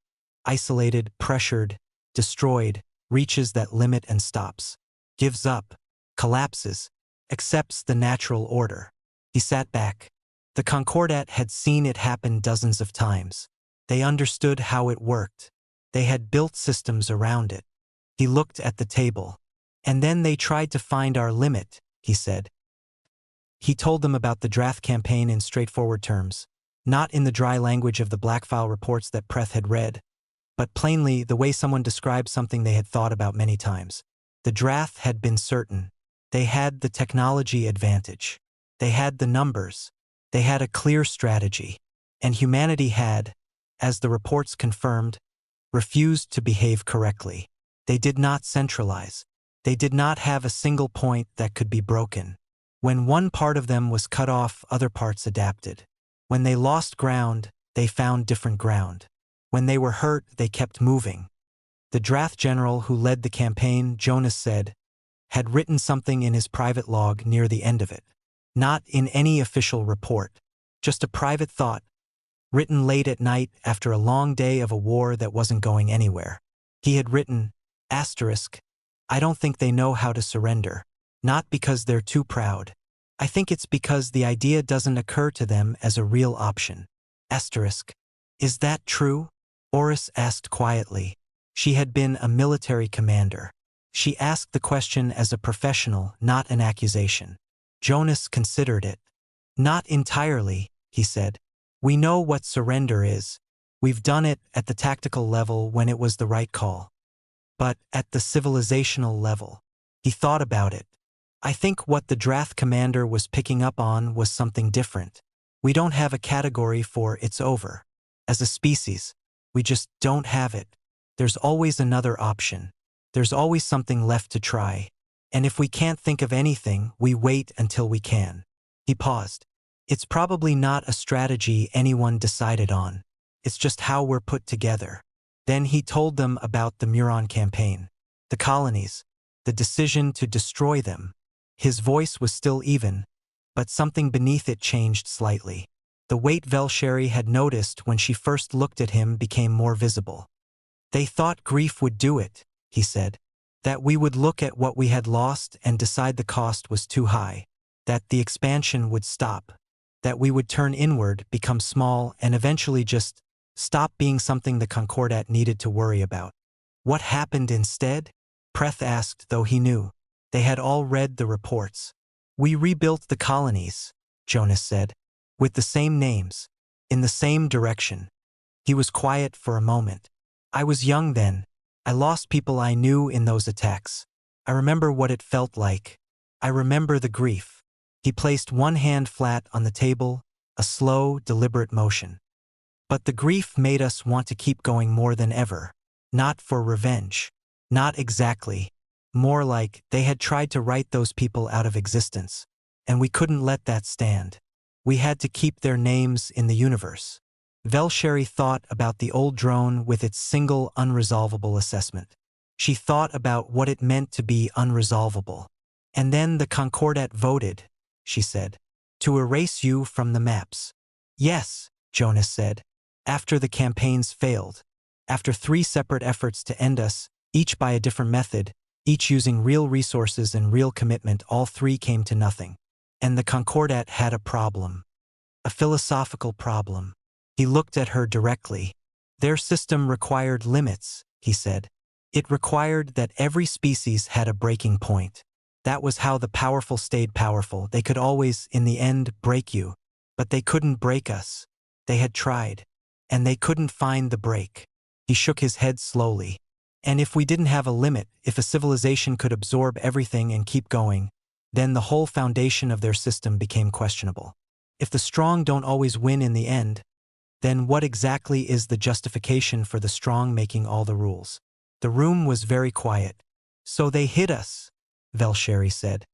isolated, pressured, destroyed, reaches that limit and stops. Gives up, collapses, accepts the natural order. He sat back. The Concordat had seen it happen dozens of times. They understood how it worked. They had built systems around it. He looked at the table. And then they tried to find our limit, he said. He told them about the Drath campaign in straightforward terms, not in the dry language of the black file reports that Preth had read, but plainly the way someone described something they had thought about many times. The Drath had been certain. They had the technology advantage. They had the numbers. They had a clear strategy. And humanity had, as the reports confirmed, refused to behave correctly. They did not centralize. They did not have a single point that could be broken. When one part of them was cut off, other parts adapted. When they lost ground, they found different ground. When they were hurt, they kept moving. The Drath general who led the campaign, Jonas said, had written something in his private log near the end of it. Not in any official report. Just a private thought, written late at night after a long day of a war that wasn't going anywhere. He had written, asterisk, I don't think they know how to surrender. Not because they're too proud. I think it's because the idea doesn't occur to them as a real option. Asterisk. Is that true? Oris asked quietly. She had been a military commander. She asked the question as a professional, not an accusation. Jonas considered it. Not entirely, he said. We know what surrender is. We've done it at the tactical level when it was the right call. But at the civilizational level, he thought about it. I think what the Drath commander was picking up on was something different. We don't have a category for it's over. As a species, we just don't have it. There's always another option. There's always something left to try. And if we can't think of anything, we wait until we can. He paused. It's probably not a strategy anyone decided on. It's just how we're put together. Then he told them about the Muron campaign, the colonies, the decision to destroy them. His voice was still even, but something beneath it changed slightly. The weight Velsheri had noticed when she first looked at him became more visible. They thought grief would do it, he said. That we would look at what we had lost and decide the cost was too high. That the expansion would stop. That we would turn inward, become small, and eventually just stop being something the Concordat needed to worry about. What happened instead? Preth asked, though he knew. They had all read the reports. We rebuilt the colonies, Jonas said, with the same names, in the same direction. He was quiet for a moment. I was young then. I lost people I knew in those attacks. I remember what it felt like. I remember the grief. He placed one hand flat on the table, a slow, deliberate motion. But the grief made us want to keep going more than ever. Not for revenge. Not exactly. More like they had tried to write those people out of existence. And we couldn't let that stand. We had to keep their names in the universe. Velsheri thought about the old drone with its single unresolvable assessment. She thought about what it meant to be unresolvable. And then the Concordat voted, she said, to erase you from the maps. Yes, Jonas said. After the campaigns failed. After 3 separate efforts to end us, each by a different method, each using real resources and real commitment, all 3 came to nothing. And the Concordat had a problem. A philosophical problem. He looked at her directly. Their system required limits, he said. It required that every species had a breaking point. That was how the powerful stayed powerful. They could always, in the end, break you. But they couldn't break us. They had tried. And they couldn't find the break. He shook his head slowly. And if we didn't have a limit, if a civilization could absorb everything and keep going, then the whole foundation of their system became questionable. If the strong don't always win in the end, then what exactly is the justification for the strong making all the rules? The room was very quiet. So they hid us, Velsheri said.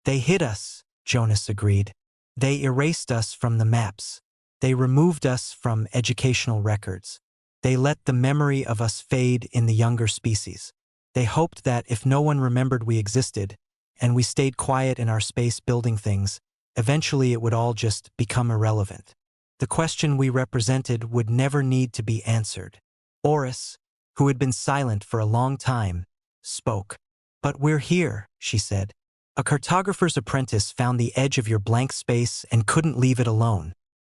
They hid us, Jonas agreed. They erased us from the maps. They removed us from educational records. They let the memory of us fade in the younger species. They hoped that if no one remembered we existed, and we stayed quiet in our space building things, eventually it would all just become irrelevant. The question we represented would never need to be answered. Oris, who had been silent for a long time, spoke. But we're here, she said. A cartographer's apprentice found the edge of your blank space and couldn't leave it alone.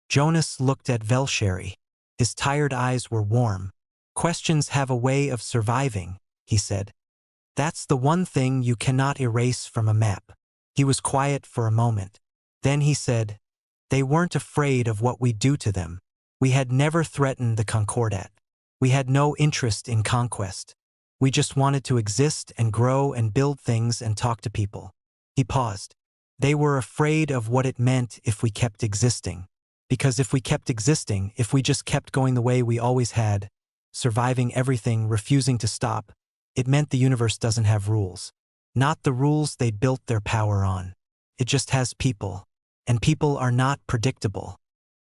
Jonas looked at Velsheri. His tired eyes were warm. Questions have a way of surviving, he said. That's the one thing you cannot erase from a map. He was quiet for a moment. Then he said, they weren't afraid of what we'd do to them. We had never threatened the Concordat. We had no interest in conquest. We just wanted to exist and grow and build things and talk to people. He paused. They were afraid of what it meant if we kept existing. Because if we kept existing, if we just kept going the way we always had, surviving everything, refusing to stop, it meant the universe doesn't have rules. Not the rules they built their power on. It just has people. And people are not predictable.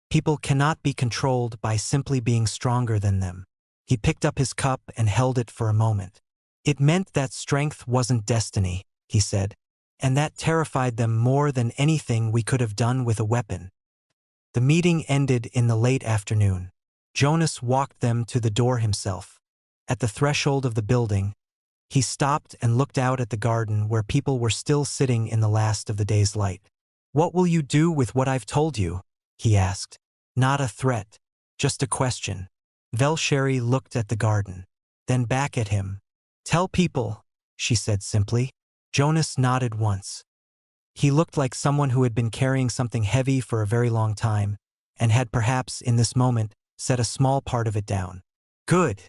People cannot be controlled by simply being stronger than them. He picked up his cup and held it for a moment. It meant that strength wasn't destiny, he said, and that terrified them more than anything we could have done with a weapon. The meeting ended in the late afternoon. Jonas walked them to the door himself. At the threshold of the building, he stopped and looked out at the garden where people were still sitting in the last of the day's light. What will you do with what I've told you? He asked. Not a threat, just a question. Velsheri looked at the garden, then back at him. Tell people, she said simply. Jonas nodded once. He looked like someone who had been carrying something heavy for a very long time, and had perhaps, in this moment, set a small part of it down. Good,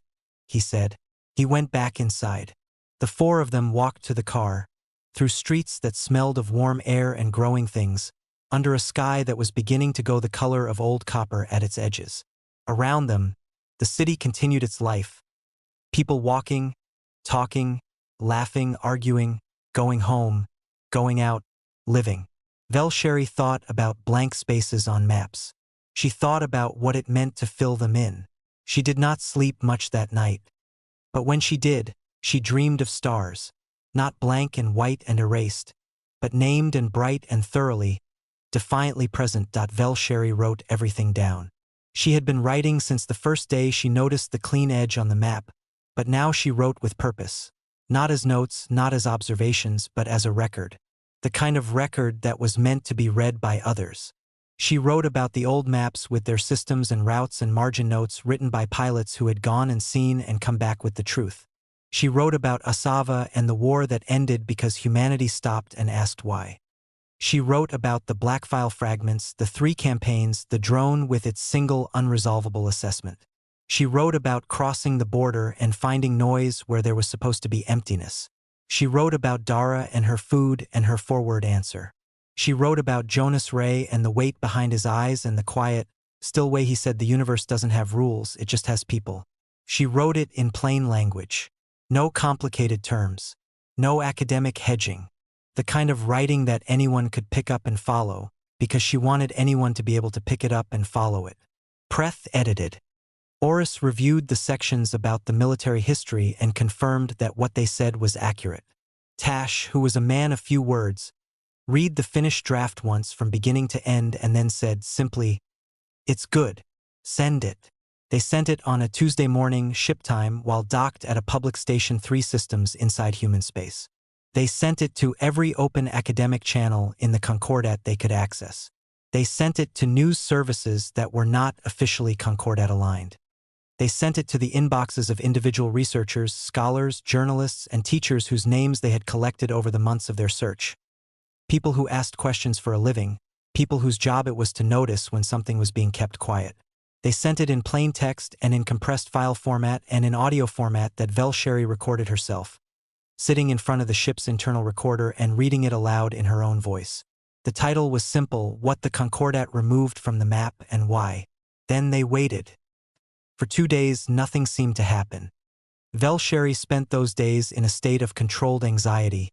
he said. He went back inside. The four of them walked to the car, through streets that smelled of warm air and growing things, under a sky that was beginning to go the color of old copper at its edges. Around them, the city continued its life. People walking, talking, laughing, arguing, going home, going out, living. Velsheri thought about blank spaces on maps. She thought about what it meant to fill them in. She did not sleep much that night. But when she did, she dreamed of stars, not blank and white and erased, but named and bright and thoroughly, defiantly present. Velsheri wrote everything down. She had been writing since the first day she noticed the clean edge on the map, but now she wrote with purpose. Not as notes, not as observations, but as a record. The kind of record that was meant to be read by others. She wrote about the old maps with their systems and routes and margin notes written by pilots who had gone and seen and come back with the truth. She wrote about Asava and the war that ended because humanity stopped and asked why. She wrote about the blackfile fragments, the 3 campaigns, the drone with its single unresolvable assessment. She wrote about crossing the border and finding noise where there was supposed to be emptiness. She wrote about Dara and her food and her forward answer. She wrote about Jonas Ray and the weight behind his eyes and the quiet, still way he said the universe doesn't have rules, it just has people. She wrote it in plain language. No complicated terms. No academic hedging. The kind of writing that anyone could pick up and follow, because she wanted anyone to be able to pick it up and follow it. Preth edited. Oris reviewed the sections about the military history and confirmed that what they said was accurate. Tash, who was a man of few words, read the finished draft once from beginning to end and then said simply, "It's good. Send it." They sent it on a Tuesday morning, ship time, while docked at a public station 3 systems inside human space. They sent it to every open academic channel in the Concordat they could access. They sent it to news services that were not officially Concordat aligned. They sent it to the inboxes of individual researchers, scholars, journalists, and teachers whose names they had collected over the months of their search. People who asked questions for a living, people whose job it was to notice when something was being kept quiet. They sent it in plain text and in compressed file format and in audio format that Velsheri recorded herself, sitting in front of the ship's internal recorder and reading it aloud in her own voice. The title was simple: What the Concordat Removed from the Map and Why. Then they waited. For 2 days, nothing seemed to happen. Velsheri spent those days in a state of controlled anxiety,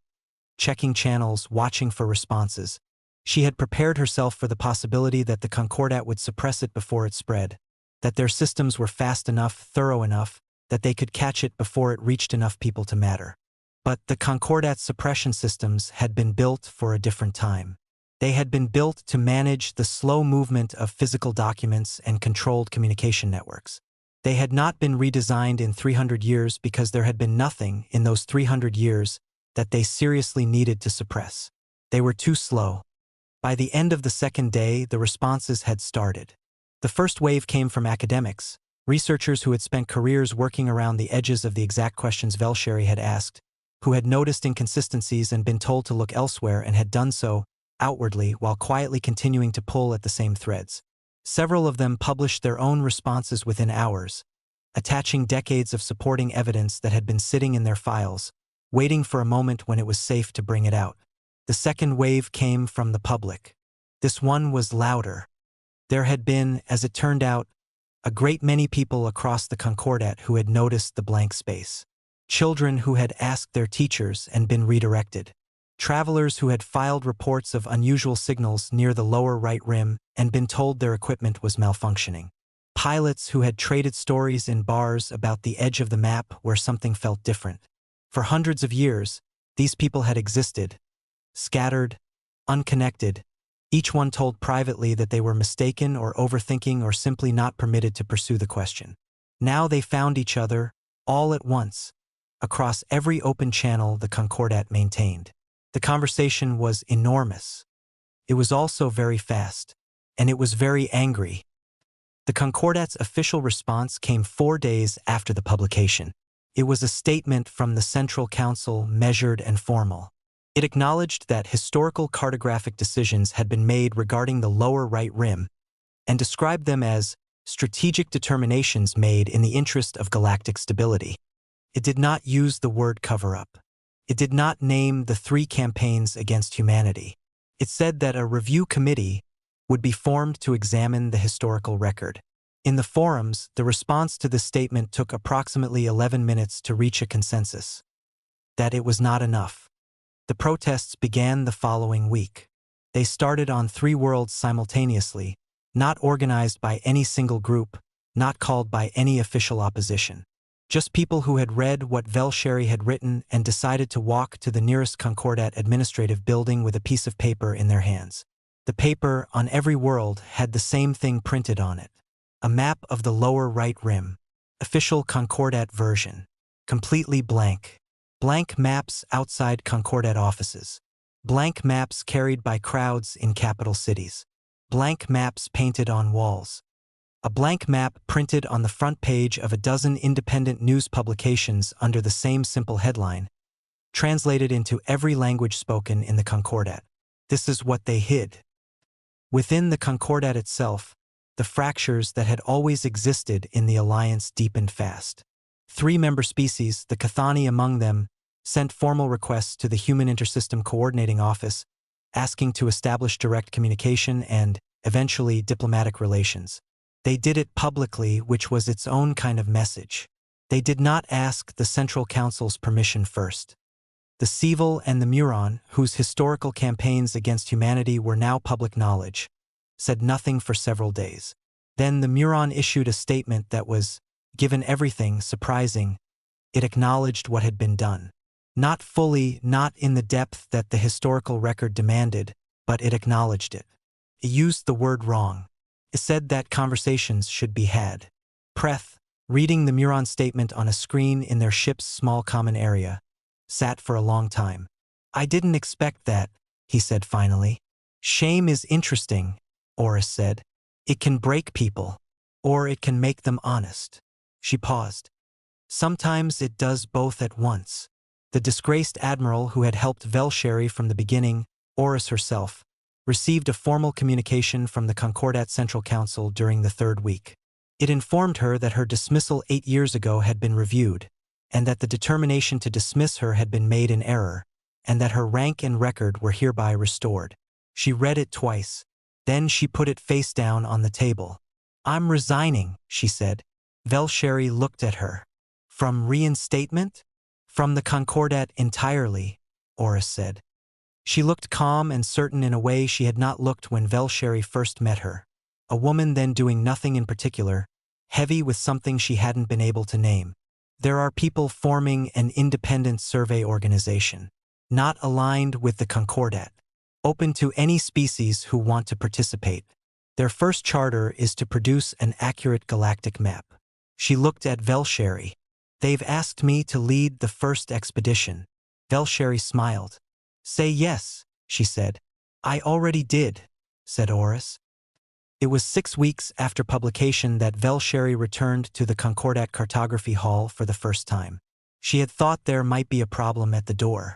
checking channels, watching for responses. She had prepared herself for the possibility that the Concordat would suppress it before it spread, that their systems were fast enough, thorough enough, that they could catch it before it reached enough people to matter. But the Concordat's suppression systems had been built for a different time. They had been built to manage the slow movement of physical documents and controlled communication networks. They had not been redesigned in 300 years because there had been nothing in those 300 years that they seriously needed to suppress. They were too slow. By the end of the second day, the responses had started. The first wave came from academics, researchers who had spent careers working around the edges of the exact questions Velsheri had asked, who had noticed inconsistencies and been told to look elsewhere and had done so outwardly while quietly continuing to pull at the same threads. Several of them published their own responses within hours, attaching decades of supporting evidence that had been sitting in their files, waiting for a moment when it was safe to bring it out. The second wave came from the public. This one was louder. There had been, as it turned out, a great many people across the Concordat who had noticed the blank space. Children who had asked their teachers and been redirected. Travelers who had filed reports of unusual signals near the lower right rim and been told their equipment was malfunctioning. Pilots who had traded stories in bars about the edge of the map where something felt different. For hundreds of years, these people had existed, scattered, unconnected, each one told privately that they were mistaken or overthinking or simply not permitted to pursue the question. Now they found each other, all at once, across every open channel the Concordat maintained. The conversation was enormous. It was also very fast, and it was very angry. The Concordat's official response came 4 days after the publication. It was a statement from the Central Council, measured and formal. It acknowledged that historical cartographic decisions had been made regarding the lower right rim and described them as strategic determinations made in the interest of galactic stability. It did not use the word cover-up. It did not name the 3 campaigns against humanity. It said that a review committee would be formed to examine the historical record. In the forums, the response to this statement took approximately 11 minutes to reach a consensus. That it was not enough. The protests began the following week. They started on 3 worlds simultaneously, not organized by any single group, not called by any official opposition. Just people who had read what Velsheri had written and decided to walk to the nearest Concordat administrative building with a piece of paper in their hands. The paper, on every world, had the same thing printed on it. A map of the lower right rim. Official Concordat version. Completely blank. Blank maps outside Concordat offices. Blank maps carried by crowds in capital cities. Blank maps painted on walls. A blank map printed on the front page of a dozen independent news publications under the same simple headline, translated into every language spoken in the Concordat. This is what they hid. Within the Concordat itself, the fractures that had always existed in the alliance deepened fast. 3 member species, the Cathani among them, sent formal requests to the Human Intersystem Coordinating Office, asking to establish direct communication and, eventually, diplomatic relations. They did it publicly, which was its own kind of message. They did not ask the Central Council's permission first. The Civil and the Muron, whose historical campaigns against humanity were now public knowledge, said nothing for several days. Then the Muron issued a statement that was, given everything, surprising. It acknowledged what had been done. Not fully, not in the depth that the historical record demanded, but it acknowledged it. It used the word wrong. It said that conversations should be had. Preth, reading the Muron statement on a screen in their ship's small common area, sat for a long time. "I didn't expect that," he said finally. "Shame is interesting, Oris said. It can break people, or it can make them honest. She paused. Sometimes it does both at once. The disgraced admiral who had helped Velsheri from the beginning, Oris herself, received a formal communication from the Concordat Central Council during the third week. It informed her that her dismissal 8 years ago had been reviewed, and that the determination to dismiss her had been made in error, and that her rank and record were hereby restored. She read it twice. Then she put it face down on the table. I'm resigning, she said. Velsheri looked at her. From reinstatement? From the Concordat entirely, Oris said. She looked calm and certain in a way she had not looked when Velsheri first met her. A woman then doing nothing in particular, heavy with something she hadn't been able to name. There are people forming an independent survey organization, not aligned with the Concordat, open to any species who want to participate. Their first charter is to produce an accurate galactic map. She looked at Velsheri. They've asked me to lead the first expedition. Velsheri smiled. Say yes, she said. I already did, said Oris. It was 6 weeks after publication that Velsheri returned to the Concordat Cartography Hall for the first time. She had thought there might be a problem at the door.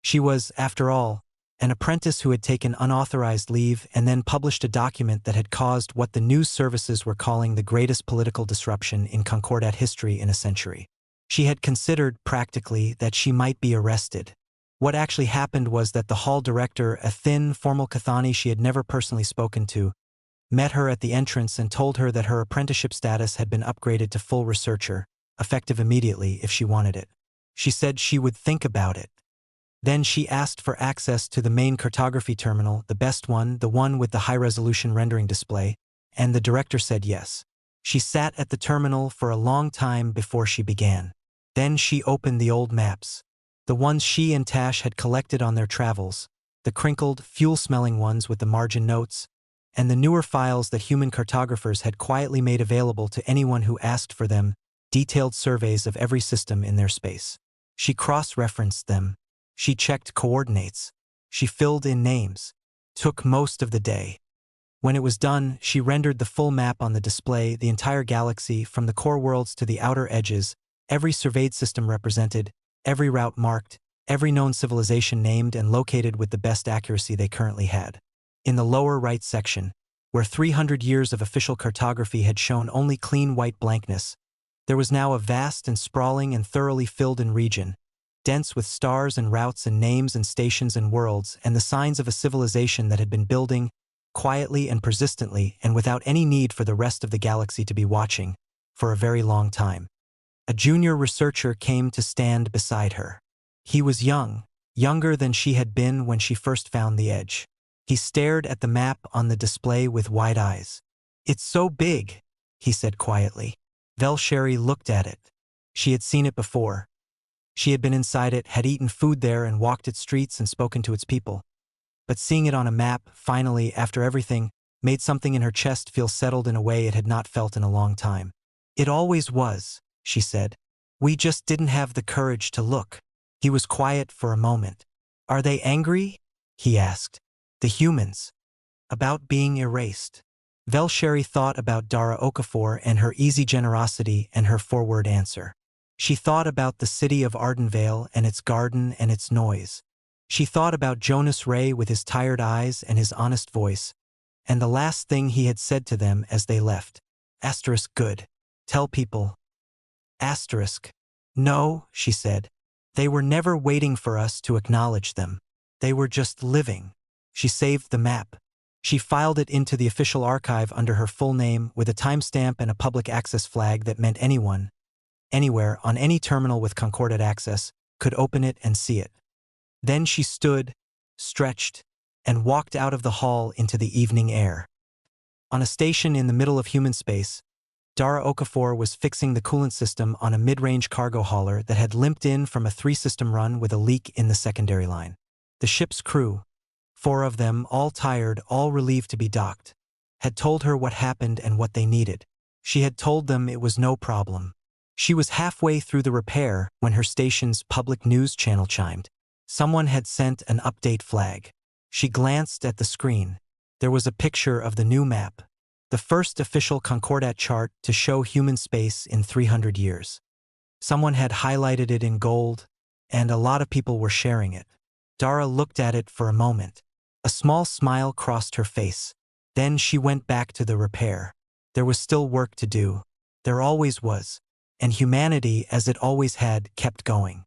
She was, after all, an apprentice who had taken unauthorized leave and then published a document that had caused what the news services were calling the greatest political disruption in Concordat history in a century. She had considered, practically, that she might be arrested. What actually happened was that the hall director, a thin, formal Cathani she had never personally spoken to, met her at the entrance and told her that her apprenticeship status had been upgraded to full researcher, effective immediately if she wanted it. She said she would think about it. Then she asked for access to the main cartography terminal, the best one, the one with the high-resolution rendering display, and the director said yes. She sat at the terminal for a long time before she began. Then she opened the old maps, the ones she and Tash had collected on their travels, the crinkled, fuel-smelling ones with the margin notes, and the newer files that human cartographers had quietly made available to anyone who asked for them, detailed surveys of every system in their space. She cross-referenced them. She checked coordinates. She filled in names. Took most of the day. When it was done, she rendered the full map on the display, the entire galaxy, from the core worlds to the outer edges, every surveyed system represented, every route marked, every known civilization named and located with the best accuracy they currently had. In the lower right section, where 300 years of official cartography had shown only clean white blankness, there was now a vast and sprawling and thoroughly filled-in region, dense with stars and routes and names and stations and worlds and the signs of a civilization that had been building, quietly and persistently and without any need for the rest of the galaxy to be watching, for a very long time. A junior researcher came to stand beside her. He was young, younger than she had been when she first found the edge. He stared at the map on the display with wide eyes. It's so big, he said quietly. Velsheri looked at it. She had seen it before. She had been inside it, had eaten food there and walked its streets and spoken to its people. But seeing it on a map, finally, after everything, made something in her chest feel settled in a way it had not felt in a long time. It always was, she said. We just didn't have the courage to look. He was quiet for a moment. Are they angry? He asked. The humans. About being erased. Velsheri thought about Dara Okafor and her easy generosity and her forward answer. She thought about the city of Ardenvale and its garden and its noise. She thought about Jonas Ray with his tired eyes and his honest voice, and the last thing he had said to them as they left. Asterisk good. Tell people. Asterisk. No, she said. They were never waiting for us to acknowledge them. They were just living. She saved the map. She filed it into the official archive under her full name with a timestamp and a public access flag that meant anyone, anywhere, on any terminal with Concordat access, could open it and see it. Then she stood, stretched, and walked out of the hall into the evening air. On a station in the middle of human space, Dara Okafor was fixing the coolant system on a mid-range cargo hauler that had limped in from a 3-system run with a leak in the secondary line. The ship's crew, 4 of them, all tired, all relieved to be docked, had told her what happened and what they needed. She had told them it was no problem. She was halfway through the repair when her station's public news channel chimed. Someone had sent an update flag. She glanced at the screen. There was a picture of the new map, the first official Concordat chart to show human space in 300 years. Someone had highlighted it in gold, and a lot of people were sharing it. Dara looked at it for a moment. A small smile crossed her face. Then she went back to the repair. There was still work to do. There always was. And humanity, as it always had, kept going.